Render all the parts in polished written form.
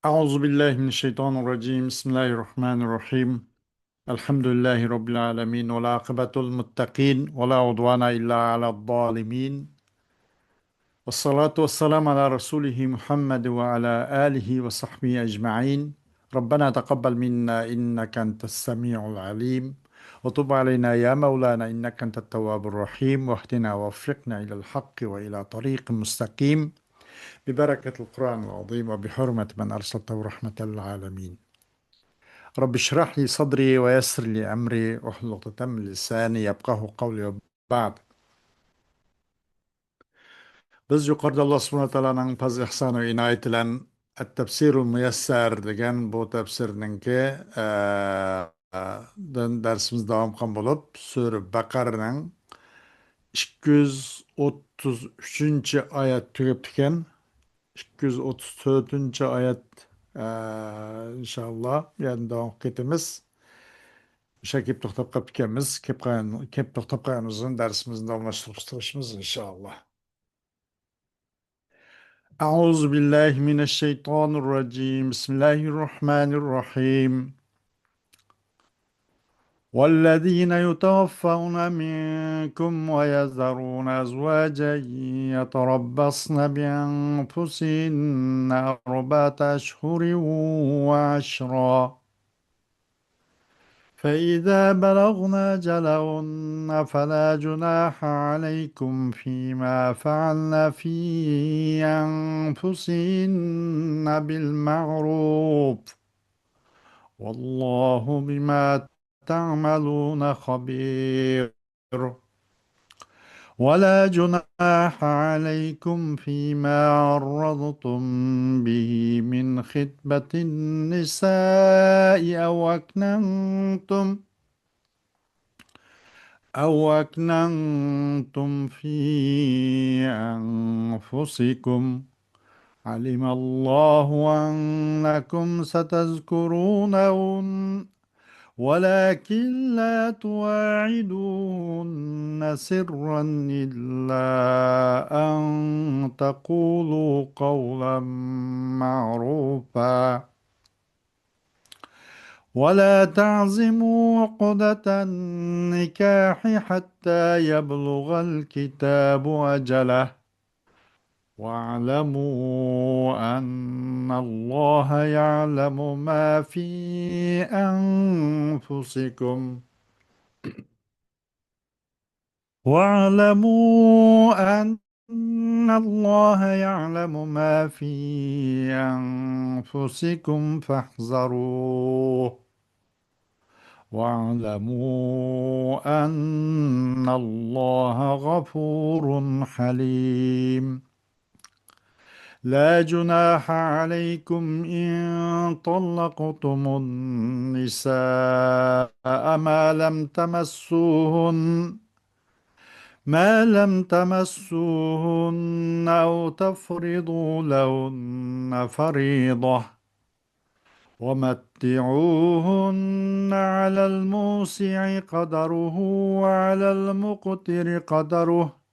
أعوذ بالله من الشيطان الرجيم بسم الله الرحمن الرحيم الحمد لله رب العالمين والعاقبة المتقين ولا عدوان إلا على الظالمين والصلاة والسلام على رسوله محمد وعلى آله وصحبه أجمعين. ربنا تقبل منا إنك أنت السميع العليم وتب علينا يا مولانا إنك أنت التواب الرحيم واهدنا ووفقنا إلى الحق وإلى طريق مستقيم ببركة القرآن العظيم وبحرمة من أرسلته رحمة للعالمين. رب اشرح لي صدري ويسر لي أمري واحلل عقدة من لساني يفقهوا قولي. وبعد, biz yuqorida Alloh subhanahu va taoloning fazl ihsoni va inoyati bilan at-tafsirul muyassar degan bu tafsirninki darsimiz davom qilgan bo'lib, sura Baqaraning 233 oyat tugab ekan. 234 oyat inshaalloh yana davom etamiz. O'sha kelib to'xtab qolib ekanmiz. Kelib to'xtab qolganimizdan darsimizni davomlashtirishimiz inshaalloh. أعوذ بالله من الشيطان الرجيم بسم الله الرحمن الرحيم والذين يتوفون منكم ويذرون أزواجا يتربصن بأنفسهن أربعة أشهر وعشرا فإذا بلغن أجلهن فلا جناح عليكم فيما فعلن في أنفسهن بالمعروف والله بما تعملون خبير. ولا جناح عليكم فيما عرضتم به من خطبة النساء أو أكننتم في أنفسكم علم الله أنكم ستذكرونهن ولكن لا تواعدوهن سرا إلا أن تقولوا قولا معروفا ولا تعزموا عقدة النكاح حتى يبلغ الكتاب أجله واعلموا أن الله يعلم ما في أنفسكم واعلموا أن الله يعلم ما في أنفسكم فاحذروه واعلموا أن الله غفور حليم. لا جناح عليكم إن طلقتم النساء ما لم تمسوهن أو تفرضوا لهن فريضة ومتعوهن على الموسع قدره وعلى المقتر قدره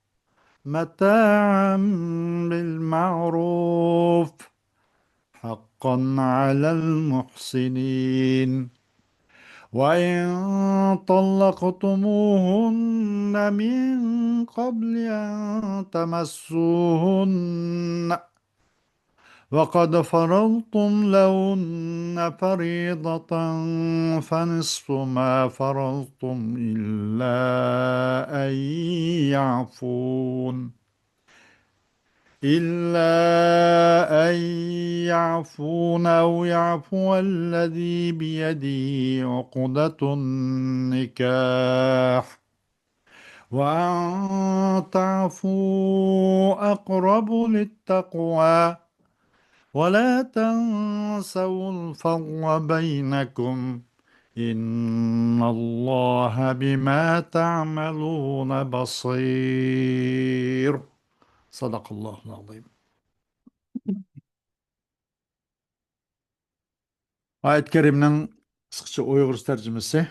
متاعا بالمعروف حقا على المحسنين. وإن طلقتموهن من قبل أن تمسوهن وقد فرضتم لهن فريضة فنصف ما فرضتم إلا أن يعفون أو يعفو الذي بيده عقدة النكاح وأن تعفوا أقرب للتقوى ولا تنسوا الفضل بينكم إن الله بما تعملون بصير. صدق الله العظيم. Ayet-i Kerim'nin sıkça Uygur tercümesi.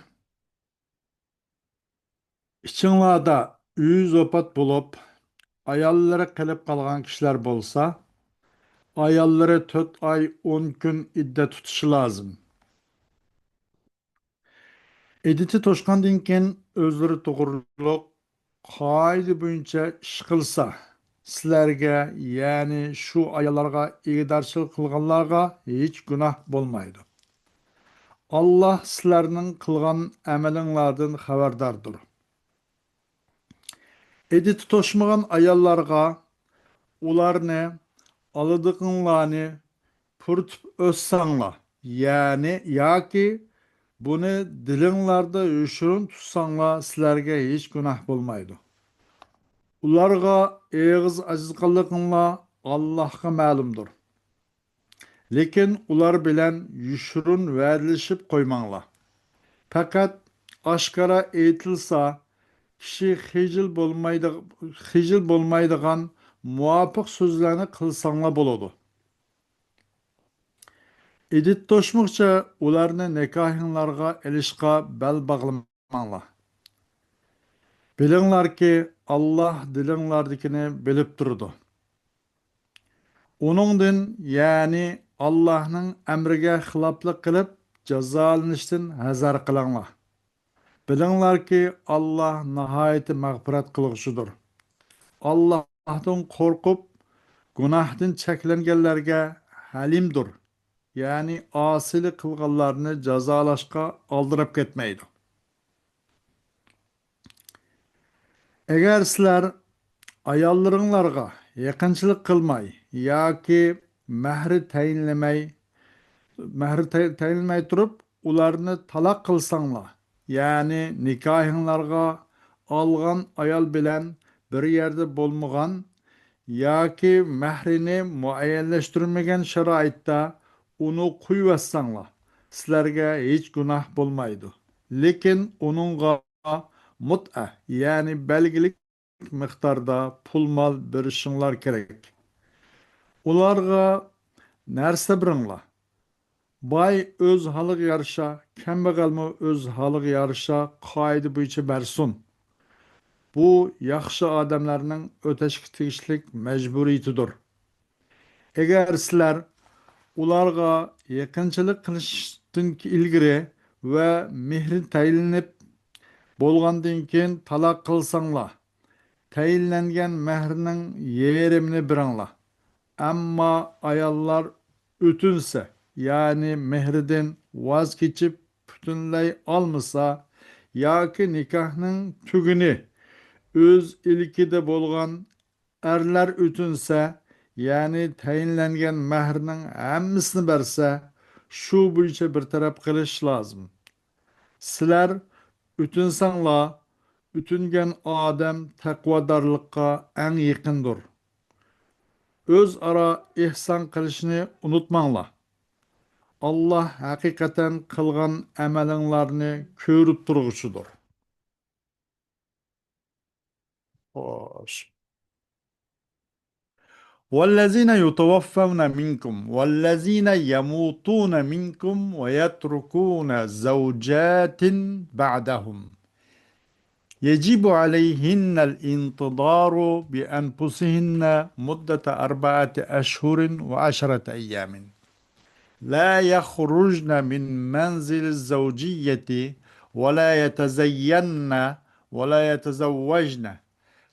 İçinlarda yüz opat bulup ayallары qilib qalgan kishilar bo'lsa, ayolları 4 ay 10 gün iddet tutishi lozim. Editi to'shqandan keyin o'zlari to'g'riliq qoida bo'yicha ish qilsa, sizlarga, ya'ni shu ayollarga egdarchilik qilganlarga hech gunoh bo'lmaydi. Alloh sizlarning qilgan amalinglardan xabardordir. Editi to'shmagan ayollarga ularni oladiganlarni purtib o'ssanglar, ya'ni yoki buni dilinglarda yoshirin tutsanglar, sizlarga hech gunoh bo'lmaydi. Ularga eg'iz ajizqanliginglar Allohga ma'lumdir. Lekin ular bilan yoshirin va'dalashib qo'ymanglar. Faqat oshkora aytilsa, kishi xijil bo'lmaydigan muvofiq so'zlarni qilsanglar bo'ladi. Edit to'shmoqcha ularni nikohinglarga ilishga bel bog'lamanglar. Bilinglarki, Alloh dilinglardikini bilib turdi. Uningdan, ya'ni Allohning amriga xiloflik qilib jazolanishdan hazar qilinglar. Bilinglarki, Alloh nihoyat mag'firat qilg'uchidir. Allohdan qo'rqib, gunohdan cheklanganlarga halimdir. Ya'ni osili qilganlarni jazolashga oldirib ketmaydi. Agar sizlar ayollaringlarga yaqinchilik qilmay yoki mahri tayinlamay turib ularni taloq qilsanglar, ya'ni nikohinglarga olgan ayol bilan bir yerda bo'lmagan yoki mahrini muayyanlashtirmagan sharoitda uni qo'yvassanglar, sizlarga hech gunoh bo'lmaydi. Lekin uningga mut'a, ya'ni belgilik miqdorda pul mol berishinglar kerak. Ularga narsa beringlar. Boy o'z holiga yarasha, kambag'almi o'z holiga yarasha qoida bo'yicha bersin. Bu yaxshi odamlarning o'tashga tegishlik majburiyatidir. Agar sizlar ularga yaqinchilik qilishdan ilgari va mehri tayinlanib bo'lgandan keyin taloq qilsanglar, tayinlangan mehrning yerimini beringlar. Ammo ayollar o'tinsa, ya'ni mehridan voz kechib butunlay olmasa yoki nikohning tuguni o'z ilkida bo'lgan erlar o'tinsa, ya'ni tayinlangan mehrning hammasini bersa, shu bo'yicha bir taraf qilish lozim. Sizlar o'tinsanglar, o'tingan odam taqvodorlikqa eng yaqindir. O'zaro ihson qilishni unutmanglar. Alloh haqiqatan qilgan amalinglarni ko'rib turg'uchidir. Xo'sh. والذين يتوفون منكم والذين يموتون منكم ويتركون زوجات بعدهم يجب عليهن الانتظار بأنفسهن مدة 4 أشهر و10 أيام لا يخرجن من منزل الزوجية ولا يتزين ولا يتزوجن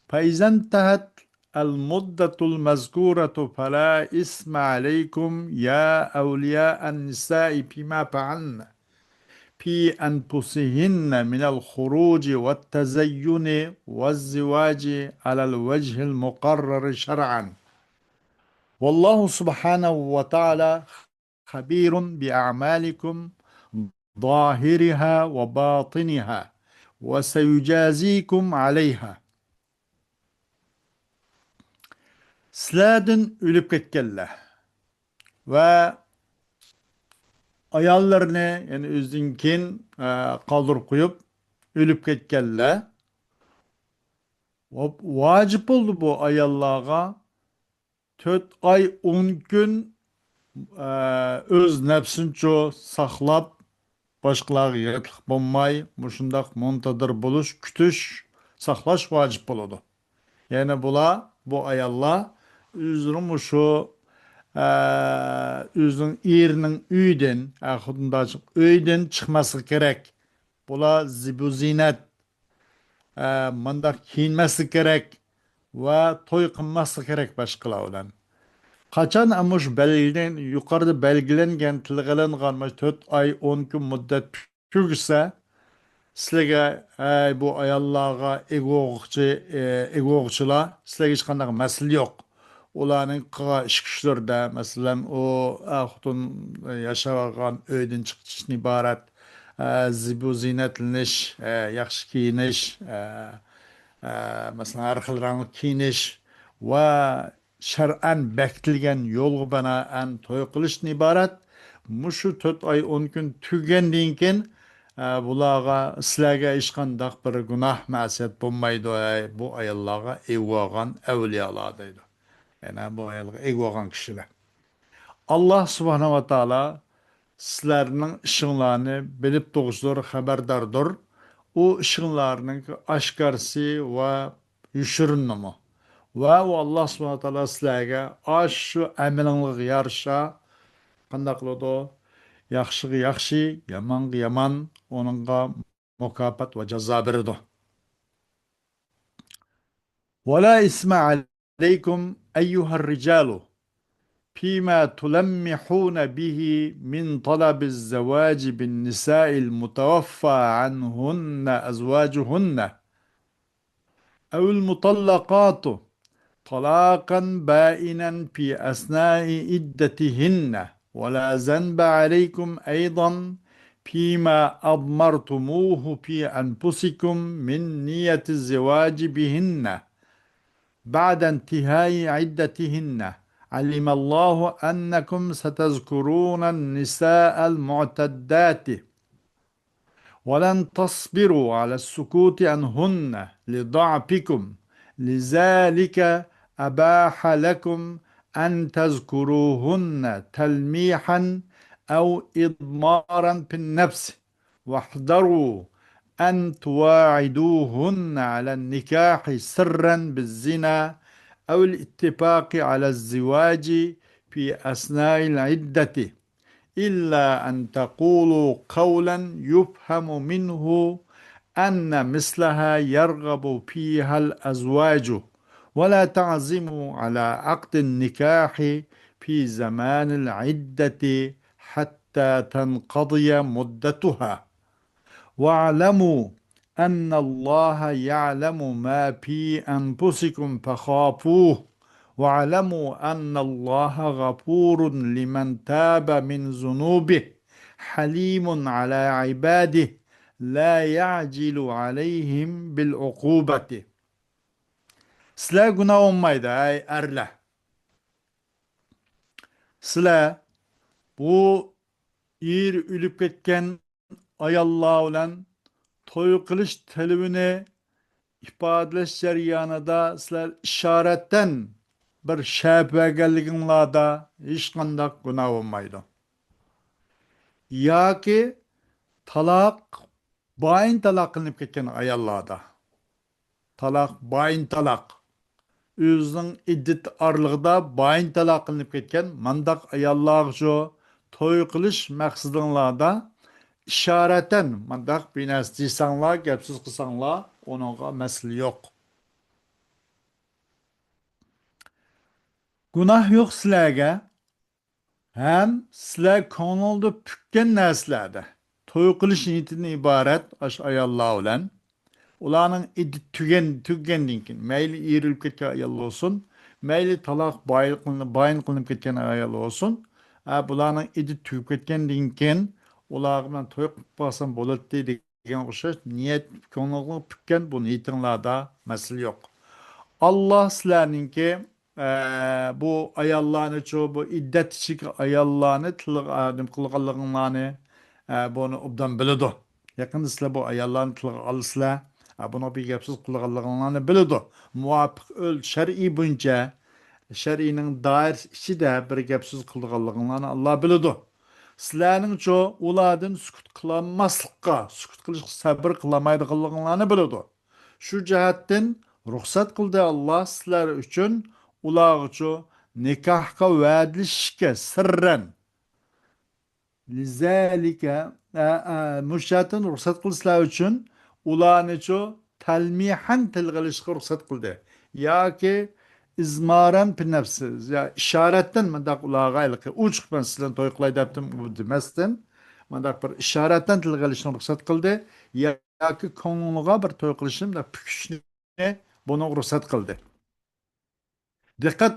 فإذا انتهت المدة المذكورة فلا إثم عليكم يا أولياء النساء فيما فعلن في أنفسهن من الخروج والتزين والزواج على الوجه المقرر شرعا والله سبحانه وتعالى خبير بأعمالكم ظاهرها وباطنها وسيجازيكم عليها. Sizlardan ölüp ketkenler ve ayollarni, yani o'zingkin qoldirib qo'yib o'lib ketganlar. Vacip bo'ldi bu ayollarga 4 ay 10 gün o'z nafsincha saqlab, boshqalarga yetlik bo'lmay, mushundaq muntadir bo'lish, kutish, saqlash vacip bo'ladi. Yani bu ayollar o'zini shu Özünün erinin öyden çıkması gerek. Bula zibu zinet, mındaq kiyinmesi gerek ve toy kılması gerek başkalar olan. Kaçan amuş belgelen, yukarıda belgelengen, tilgəlengan 4 ay 10 gün müddet tügse, sizlerge bu ayallarga egoğçılar, sizlerge hiç kandak mesele yok. Olanın kığa iş güçlerde, mesela o ahutun yaşagan öyden çıkışın ibaret, zibu zinetleniş, yaxşı kiyiniş, mesela her xil ranglı kiyiniş ve şer'en bektilgen yolu banaen toy kılışın ibaret. Muşu 4 ay 10 gün tügendiğin ken bulağa sizlerge işkandak bir günah masiyet bulmaydı bu ayallarga evvagan evliyalardaydı. Yani bu ayallarga evvagan kişiler. Allah subhanahu wa ta'ala sizlerinin ışınlarını bilip doğuzdur, haberdardır. O ışınlarının aşkarsı ve yüşürünümü. Ve o Allah subhanahu wa ta'ala sizlerge aşı emelinliği yarışa qandaqlıdı, yaxşığı yaxşı, yamanğı yaman, onunla mukafat ve ceza beridi. وَلَا إِسْمَ عَلَيْكُمْ أَيُّهَا الرِّجَالُ فيما تلمحون به من طلب الزواج بالنساء المتوفى عنهن أزواجهن أو المطلقات طلاقا بائنا في أثناء عدتهن ولا ذنب عليكم أيضا فيما أضمرتموه في أنفسكم من نية الزواج بهن بعد انتهاء عدتهن علم الله أنكم ستذكرون النساء المعتدات ولن تصبروا على السكوت عنهن لضعفكم لذلك أباح لكم أن تذكروهن تلميحا أو إضمارا في النفس واحذروا أن تواعدوهن على النكاح سرا بالزنا أو الاتفاق على الزواج في أثناء العدة إلا أن تقولوا قولا يفهم منه أن مثلها يرغب فيها الأزواج ولا تعزموا على عقد النكاح في زمان العدة حتى تنقضي مدتها واعلموا أن الله يعلم ما في أنفسكم فخافوه واعلموا أن الله غفور لمن تاب من ذنوبه حليم على عباده لا يعجل عليهم بالعقوبة. Sizler günah olmaydı ey erler. Sizler bu yer ülüp ketken ayallah olan toy kılış televini ifadeleş jaryanida sizler işaretten bir şäp bergenligiňlarda hiç kandak günah olmaydı. Yaki talak bayin talak kılıp ketken ayallarda. Talak bayin talak. Özünün iddet arlığında bayin talak kılıp ketken mandak ayallar jo toy kılış maksadınlarda işareten mandak binas disanlar, gepsiz kısanlar onunla mesele yok. Günah yok sizlerge. Hem sizler konulda pükken nerslerde. Toy kılış niyetinden ibaret aş ayallah olan. Ulanın idi tügendinkin. Meyli irilip ketken ayallah olsun. Meyli talak bayin kılınıp ketken ayallah olsun. Bulanın idi tügüp ketken dinkin. Ulanın toy kılpasan bolat deydigen okşaş. Niyet konulda pükken bu niyetinlerde mesele yok. Allah sizlerninki bu ayallarını çoğu bu iddet içik ayallarını tılık kılgalığınlarını bunu obdan bilidu. Yakında sizler bu ayallarını tılık alısılar bunu bir gepsiz kılgalığınlarını bilidu. Muvafık öl şer'i bunca şer'inin dair içi de bir gepsiz kılgalığınlarını Allah bilidu. Sizlerinin çoğu uladın sükut kılanmaslıkka, sükut kılış sabır kılamaydı kılığınlarını bilidu. Şu cihetten ruhsat kıldı Allah sizler üçün ulağıcı nikahga va'dalashishga sirran lizalika mushatin ruxsat qilishlar uchun ularni chu talmihan tilga ilishga ruxsat qildi yoki izmoran pinafsiz ya ishoratdan mandaq ularga uchiq man sizlarni to'y qilay debdim u demasdan mandaq bir ishoratdan tilga ilishni ruxsat qildi yoki ko'ngliga bir to'y qilishni pukishni buni ruxsat qildi. Diqqat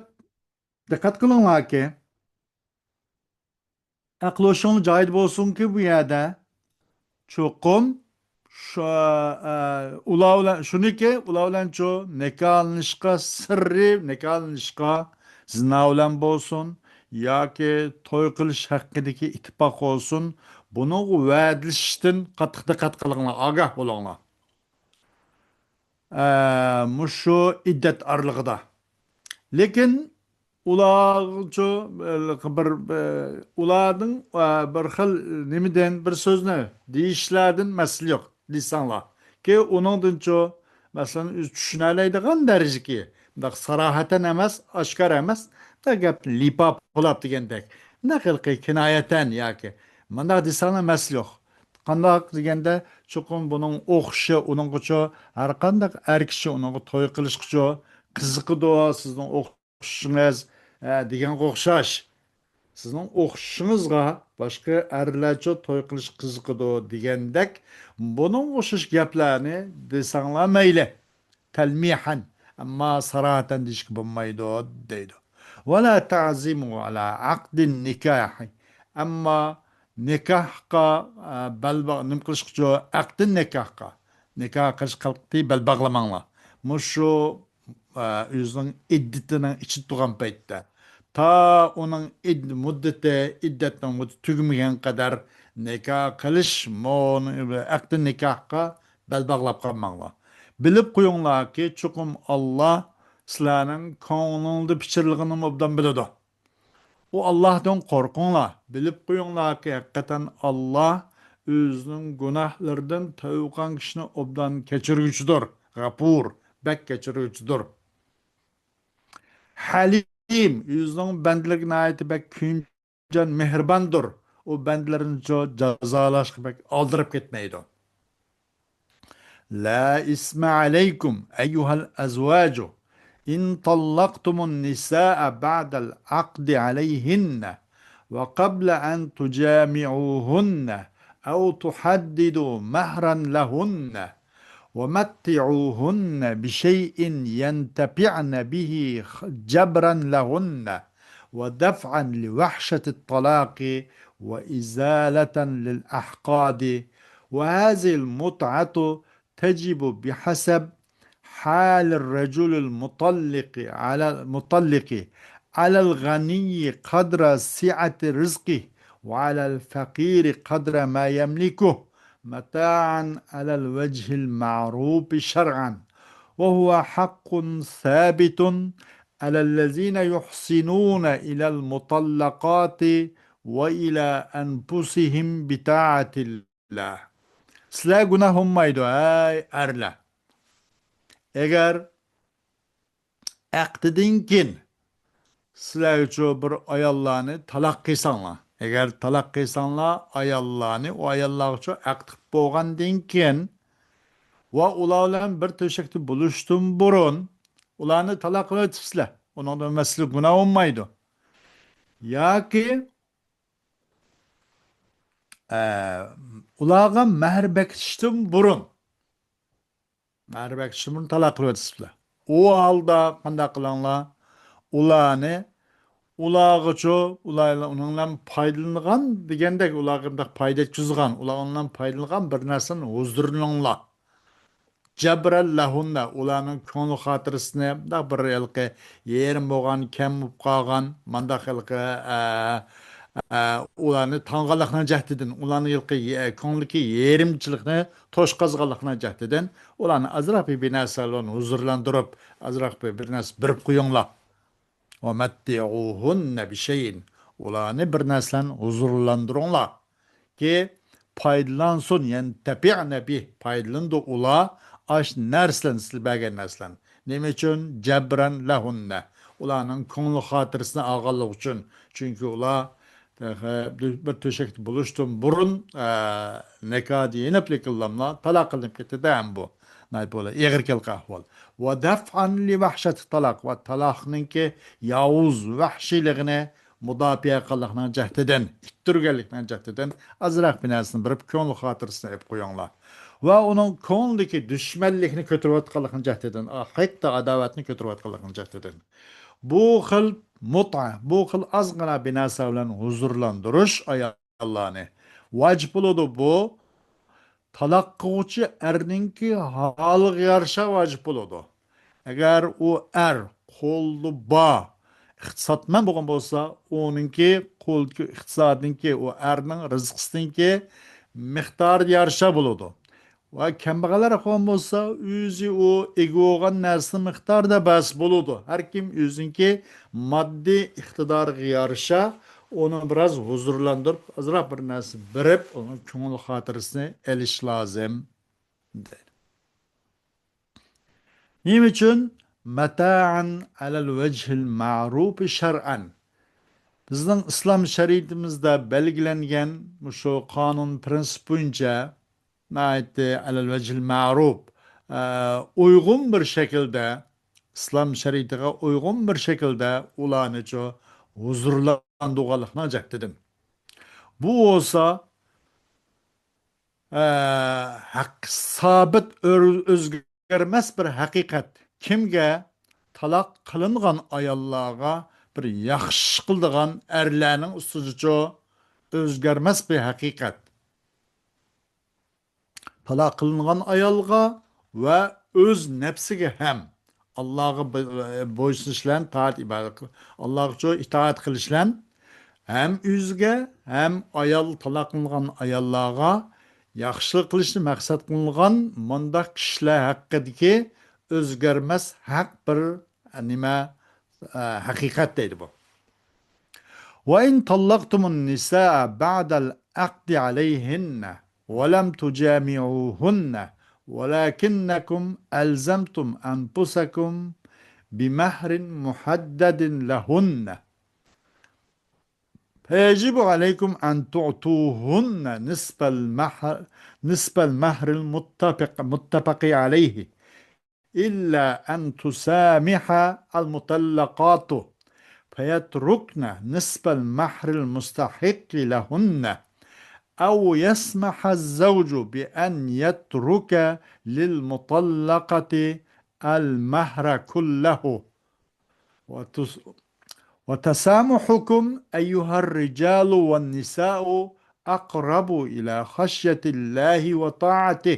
diqqat qilinglarki, aql o'shing joyida bo'lsinki bu yerda cho'qim shu ular bilan shuniki ular bilan shu nikohlanishga sirri nikohlanishga zina bilan bo'lsin yoki to'y qilish haqidagi ittifoq bo'lsin buni va'dalashishdan qattiq diqqat qilinglar, ogoh bo'linglar. Mushu iddat oralig'ida. Lekin ularchu bir ularning bir xil nimadan bir so'zni deyishlardan masala yo'q desanglar ki uningdanchu masalan tushunoladigan darajaki bundoq sarohatan emas oshkor emas da gap lipa bo'lib degandek naqilqi kinoyatan yoki mandaq desanglar masala yo'q qandoq deganda chuqur buning o'qishi uninggacha har qanday er kishi uningga to'y qilishgacha qiziqidi sizning o'qishingiz deganga o'xshash sizning o'qishingizga boshqa erlarcha to'y qilish qiziqidi degandek buning o'xshash gaplarni desanglar mayli talmihan ammo sarohatan deyishga bo'lmaydi deydi. Vala ta'zimu ala aqdin nikahi ammo nikahga balbaq nim qilishga aqdin nikoh qilish qilqti balbaqlamanglar mushu o'zining iddatining ichida turgan paytda ta uning iddatning muddati tugamagan qadar nikoh qilish aqdi nikohga bel bog'lab qolmanglar. Bilib qo'yinglarki chuqum Alloh sizlarning ko'nglingizda pichirlig'ini obdan biladi. U Allohdan qo'rqinglar. Bilib qo'yinglarki haqiqatan Alloh o'zining gunohlaridan tavqan kishini obdan kechiruvchidir. G'afur, bak kechiruvchidir. Halim, yüzünün bendilerine ait bek kuyumcan mehribandır. O bendilerini cezalaşıp bek aldırıp gitmeydi. La isme aleykum eyyuhal azvacu in tallaqtumun nisa'a ba'dal aqdi aleyhinne ve qabla en tujami'uhunne ev tuhaddidu mehran lehunne ومتعوهن بشيء ينتفعن به جبرا لهن ودفعا لوحشة الطلاق وإزالة للأحقاد وهذه المتعة تجب بحسب حال الرجل المطلق على الغني قدر سعة رزقه وعلى الفقير قدر ما يملكه متاعا على الوجه المعروف شرعا وهو حق ثابت على الذين يحسنون إلى المطلقات وإلى أنفسهم بطاعة الله. Sizler günah olmaydı ey erler. Eğer aqdidinkin sizler için bir ayallarını talak kıysanlar. Eğer talak kıysanlar ayallarını o ayallar için aqd bo'lgandan keyin ve ularla bir töşekte buluştum burun ularını talak qilib o'tibsizlar. Ondan mesele günah olmaydı. Yoki ularga mehr bekitishdan burun talak qilib o'tibsizlar. O holda qanday qilinglar? Ularni ulargacha ulardan foydalangan degandek ularga foyda yetkazgan ulardan foydalangan bir narsani huzurlanglar. Jabral lahunna ularning ko'ngli xotirasini bir yilqi yerim bo'lgan kam bo'lib qolgan mandaq yilqi ularni tanganlikni jahdidan ularni yilqi ko'ngliki yerimchilikni to'shqazganlikni jahdidan ularni azroq bir narsalarni huzurlantirib azroq bir narsa birib qo'yinglar. وَمَتِّعُوهُنَّ بِشَيْءٍ ularni bir narsalarni huzurlantiringlar ki foydalansın yentepi'ne bih foydalandı ular aş narsalarni siz bergan narsalarni. Nima uchun jabran lahunna ularning ko'ngli xotirasini olganlik uchun. Chunki ular bir to'shakda bo'lishdan burun nikohni yenib lekinlar taloq qilinib ketadi ham bu. Böyle ağır kelki ahval. Ve def'an li vahşeti talak ve talakninki yavuz vahşiliğine mudafiye kıllıkına cehdeden, ittirgelikine cehdeden azrak binasını birip könlü hatırısına hep koyanlar. Ve onun könlüdeki düşmellikini kötürüvat kıllıkını cehdeden, hatta adavetini kötürüvat kıllıkını cehdeden. Bu xil mut'a, bu xil azgına binası bilen huzurlandırış ayarlarını. Vacip oludu bu, talaq qiluvchi erninki holiga yarasha vojib bo'ladi. Agar u er qo'lni bor iqtisodmand bo'lgan bo'lsa, uninki qo'lki iqtisodinki u erning rizqisiniki miqdoriga yarasha bo'ladi. Va kambag'allar qolgan bo'lsa, o'zi u ega bo'lgan narsa miqdorida bas bo'ladi. Har kim o'ziniki moddiy iqtidoriga yarasha onu biraz huzurlandırıp azra bir narsa berip onun ko'ngil xotirasini elish lozim. Nima uchun mata'an alal vajhil ma'ruf shar'an. Bizning islom shariatimizda belgilangan shu qonun prinsip bo'yicha alal vajhil ma'ruf uygun bir şekilde islom shariatiga uygun bir şekilde ularni huzurlandırganlıkına cehdedim. Bu olsa sabit özgermez bir hakikat. Kimge talak kılıngan ayallarga bir yaxşı kıldıgan erlerinin ustucu özgermez bir hakikat. Talak kılıngan ayalga ve öz nefsige hem Allah'a boysunuşlan, taat ibadet Allah'a itaat kılışlan hem üzge hem ayal talak kılıngan ayallarga yaxşılık kılışını maksat kılıngan manda kişiler hakkıdaki özgermez hak bir nime hakikat deydi bu. وَاِنْ طَلَّقْتُمُ النِّسَاءَ بَعْدَ الْاَقْدِ عَلَيْهِنَّ وَلَمْ تُجَامِعُوهُنَّ وَلَكِنَّكُمْ أَلْزَمْتُمْ أَنْفُسَكُمْ بِمَهْرٍ مُحَدَّدٍ لَهُنَّ فيجب عليكم أن تعطوهن نصف المهر المتفق عليه إلا أن تسامح المطلقات فيتركن نصف المهر المستحق لهن أو يسمح الزوج بأن يترك للمطلقة المهر كله وتسامحكم أيها الرجال والنساء أقرب إلى خشية الله وطاعته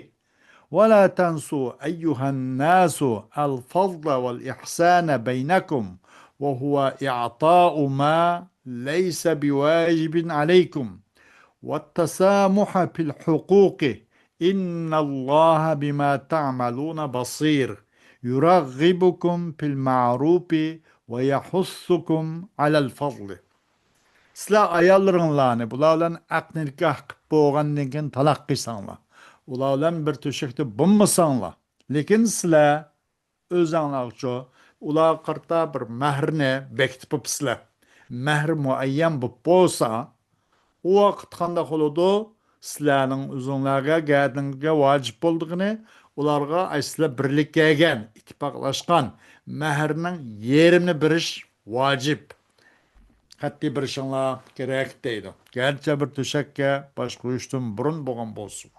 ولا تنسوا أيها الناس الفضل والإحسان بينكم وهو إعطاء ما ليس بواجب عليكم والتسامح في الحقوق إن الله بما تعملون بصير يرغبكم في المعروف ve yahussukum alel fadli. Sizler ayarlarınlarını bularla aqd nikah qilib bo'lgandan keyin taloq qilsanglar, ular bilan bir to'shakda bo'lmasanglar, lekin sizlar o'zinglar uchun ular qirta bir mahrni bekitib qo'yibsizlar. Mahr muayyan bo'lib bo'lsa, u vaqt qanday bo'ladi? Sizlarning o'zinglarga gadingga vojib bo'ldigini ularga aslida birlik kelgan, ittifoqlashgan mahrning yerini berish vojib. Qat'iy berishinglar kerak deydi. Garchi bir to'shakka bosh qo'yishdan burun bo'lgan bo'lsin.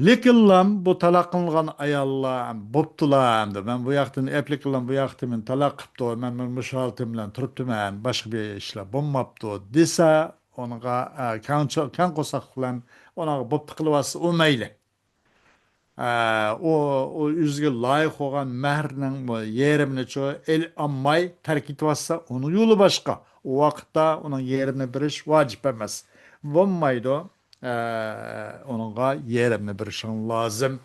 Lekin bu taloq qilingan ayollar bo'ptilar endi. Men bu yoqdan aplik bilan bu yoqda men taloq qilibdi, men musholtim bilan turibdiman, boshqa bir ishlar bo'lmabdi desa, onga kan qo'saq bilan onga bo'pti qilyapsa u mayli. O yüzge layık olan mehrinin yerimini el ammay terk etmezse onun yolu başka. O vakitte onun yerini biriş vacip emez. Vonmaydı onunla yerini birişin lazım.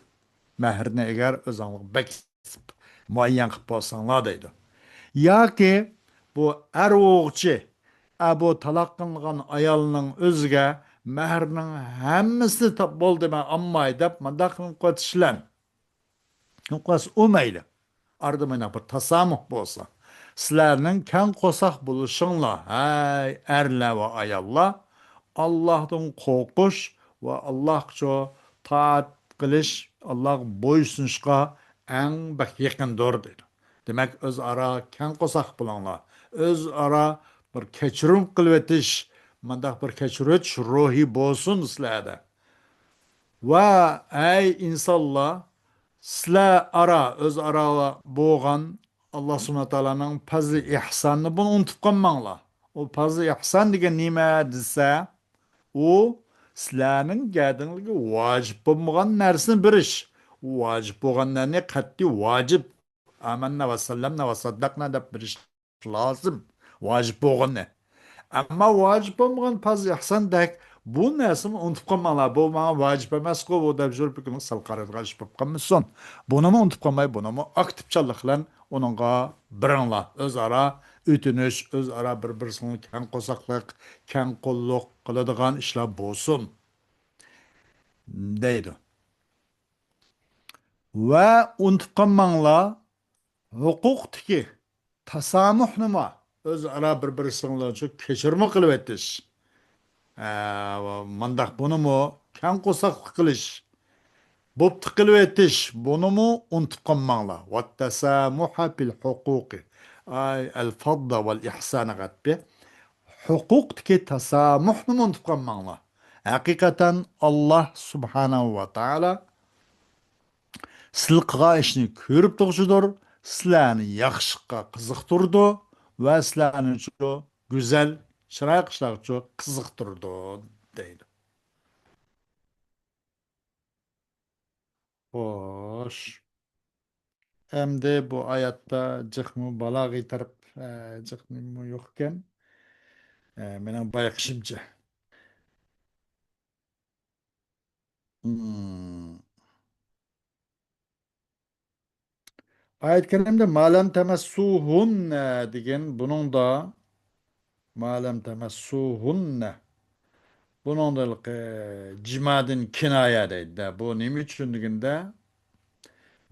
Mehrini eğer özanlık bekitip muayyen kıp olsanlar deydi. Ya ki bu oğuçı bu talak kılıngan ayalının özge mehrinin hemmisini boldu ben ammay dep mandakın qatışlan. Qas umaylı. Arada mana bir tasamuh bo'lsa. Sizlarning kang qo'saq bo'lishinglar, hay erlar va ayollar, Allohdan qo'rqish va Allohga toat qilish, Alloh bo'ysunishga eng yaqindir dedi. Demak, o'zaro kang qo'saq bo'linglar. O'zaro bir kechirim qilib o'tish, mandaq bir kechirish ruhi bo'lsin sizlarda. Va ey insonlar, sizlar o'zaro bo'lgan Alloh subhanahu va taoloning fazli ihsonni buni unutib qolmanglar. O fazli ihson degan nima desa, u sizlarning gadinligi vojib bo'lmagan narsani berish. U vojib bo'lganlarni qat'iy vojib amanna va sallamna va saddaqna deb berish lozim. Vojib bo'lganni. Ammo vojib bo'lmagan farz ihsondek bu narsani unutib qolmanglar. Bu menga vojib emas-ku, bu deb yurib sal qaradigan ish bo'lib qolmasin. Buni unutib qolmay, buni aktivchanlik bilan uningga biringlar. O'zaro o'tinish, o'zaro bir-birini kang qo'saqlik, kang qo'lliq qiladigan ishlar bo'lsin, deydi. Va unutib qolmanglar, huquqdagi tasamuh nima? O'zaro bir-birini kechirma qilib o'tish. Mandaq bunimi kang qo'saqlik qilish, bo'pti qilib etish, bunimi unutib qolmanglar. Vattasamuha fil huquqi. Ay al-fadda val ihsana qatbi. Huquqdagi tasamuhni unutib qolmanglar. Haqiqatan Alloh subhanahu va taolo sizlar qilgan ishni ko'rib turibdidir, sizlarni yaxshilikqa qiziqtirdi va sizlarni go'zal chiroy qilishlar uchun qiziqtirdi deydi. Xo'sh, endi bu oyatda jiqmi balog'iy taraf jiqmi yo'q ekan. Mening bayqashimcha. Hmm. Oyat karimda ma'lam tamassuhunna degan buning da ma'lam tamassuhunna buning da jimadin kinoya deydi. Bu nima uchun deganda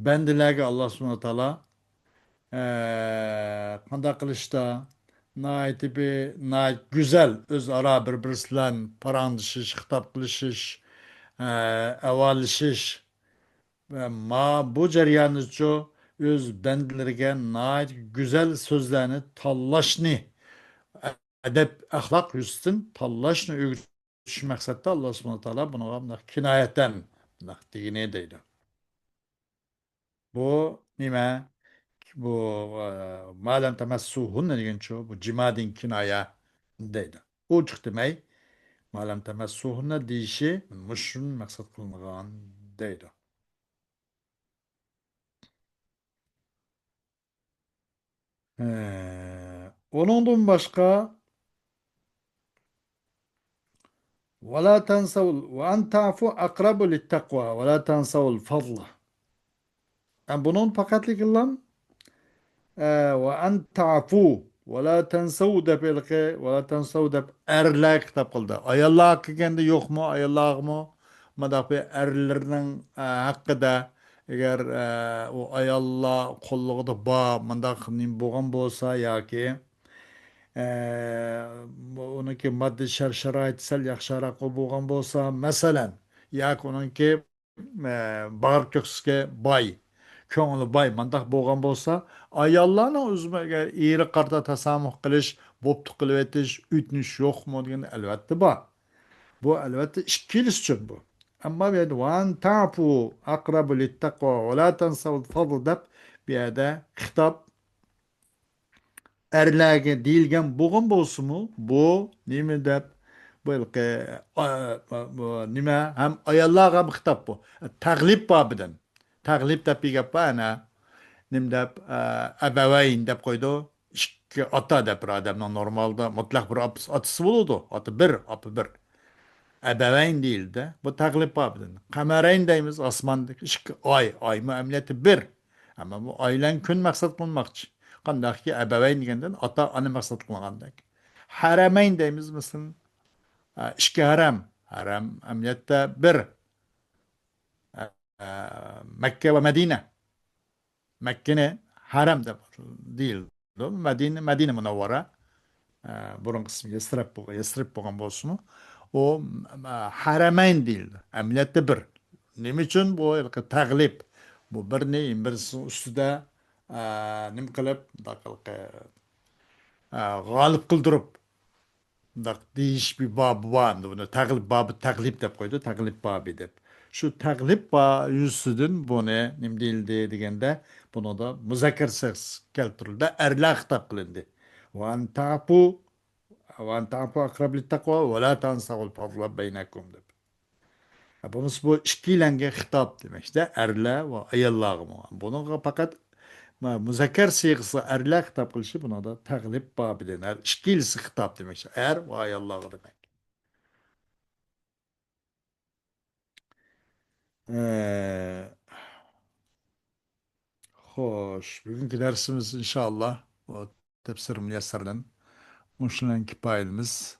bandalarga Alloh subhanahu va taolo qanday qilishda güzel o'zaro bir-biri bilan parandishish, xitob qilishish, avalishish ve bu jarayonni uchun o'z bandalariga güzel so'zlarni tanlashni, adab axloq yuzasidan tanlashni o'rgatish maqsadida Alloh subhanahu va taolo buni kinoyatan degan deydi. Bu nima? Bu ma'lam tamassuhunna degancha bu jimadin kinoya deydi. Ochiq demay, ma'lam tamassuhunna deyishi mushun maqsad qilingan deydi. Onundan başka وَلَا تَنْسَوْا وَاَنْ تَعْفُوا أَقْرَبُ لِلتَّقْوَى وَلَا تَنْسَوْا الْفَضْلَ. Yani bunun fakatlık ilan وَاَنْ تَعْفُوا وَلَا تَنْسَوْا dep elke وَلَا تَنْسَوْا dep erler kitap kıldı. Ayallah hakkı kendi yok mu? Ayallah mı? Madafi erlerinin hakkı da eğer o ayallah kolluğu da bağ mandak nim boğan bolsa ya ki onunki maddi şart sel yaxshiroq bo'lgan bo'lsa, masalan, yoki onunki bag'ir ko'ksiga boy, ko'ngli boy mandaq bo'lgan bo'lsa, ayollarni o'ziga eri qarta tasamuh qilish, bo'pti qilib etish, o'tinish yo'qmi degan albatta bor. Bu albatta ikkinchisi uchun bu. Ammo bu yerda van tafu aqrabu littaqvo va la tansavul fadl deb bu yerda xitob erlarga deyilgan bo'lgan bo'lsinmi, bu nima deb balki nima ham ayollarga ham xitob bu. Taglib bobidan. Taglib deb bir gap bor ana. Nim deb abavayn deb qo'ydi. Ikki ota deb bir odamning normalda mutlaq bir otasi bo'ladi. Oti bir, opi bir. Abavayn deyildi. Bu taglib bobidan. Qamarayn deymiz osmondagi ikki oy. Oy muamalati bir. Ama bu aylan kun maqsad qilmoqchi. Qandaqki abaveyn degandan ota ona maqsad qilgandek. Haramayn deymiz masalan. Ikki haram. Haram amaliyotda bir. Makka va Madina. Makkani harem de değil. Medine Münevvere burun kısmı Yesrib bo'lgan bo'lsin o harameyn değildi. Emniyette bir. Nim için bu taglip bu bir neyin birisi üstüde nim kılıp g'olib qildirib deyish bir bobi bor endi buni taglib bobi taglib deb qo'ydi taglib bobi deb shu taglib yuzidan buni nim deyildi deganda buni da muzakkar siyg'isi keltirildi erlar xitob qilindi van tafu aqrab littaqvo va la tansavul fadla baynakum deb. Bunisi bu ikkilangan xitob demakda erlar va ayollarga buni faqat muzakkar siyg'isi erlar xitob qilishi buni da taglib bobi denar ikkilisi xitob demak er va ayollarga demak. Ee, Xo'sh, bugungi darsimiz inshaalloh bu tafsir muyassardan shundan kifoyamiz.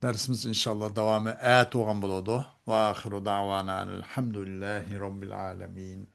Darsimiz inshaalloh davomi at bo'lgan bo'ladi. Va axiru da'vana alhamdulillahi robbil alamin.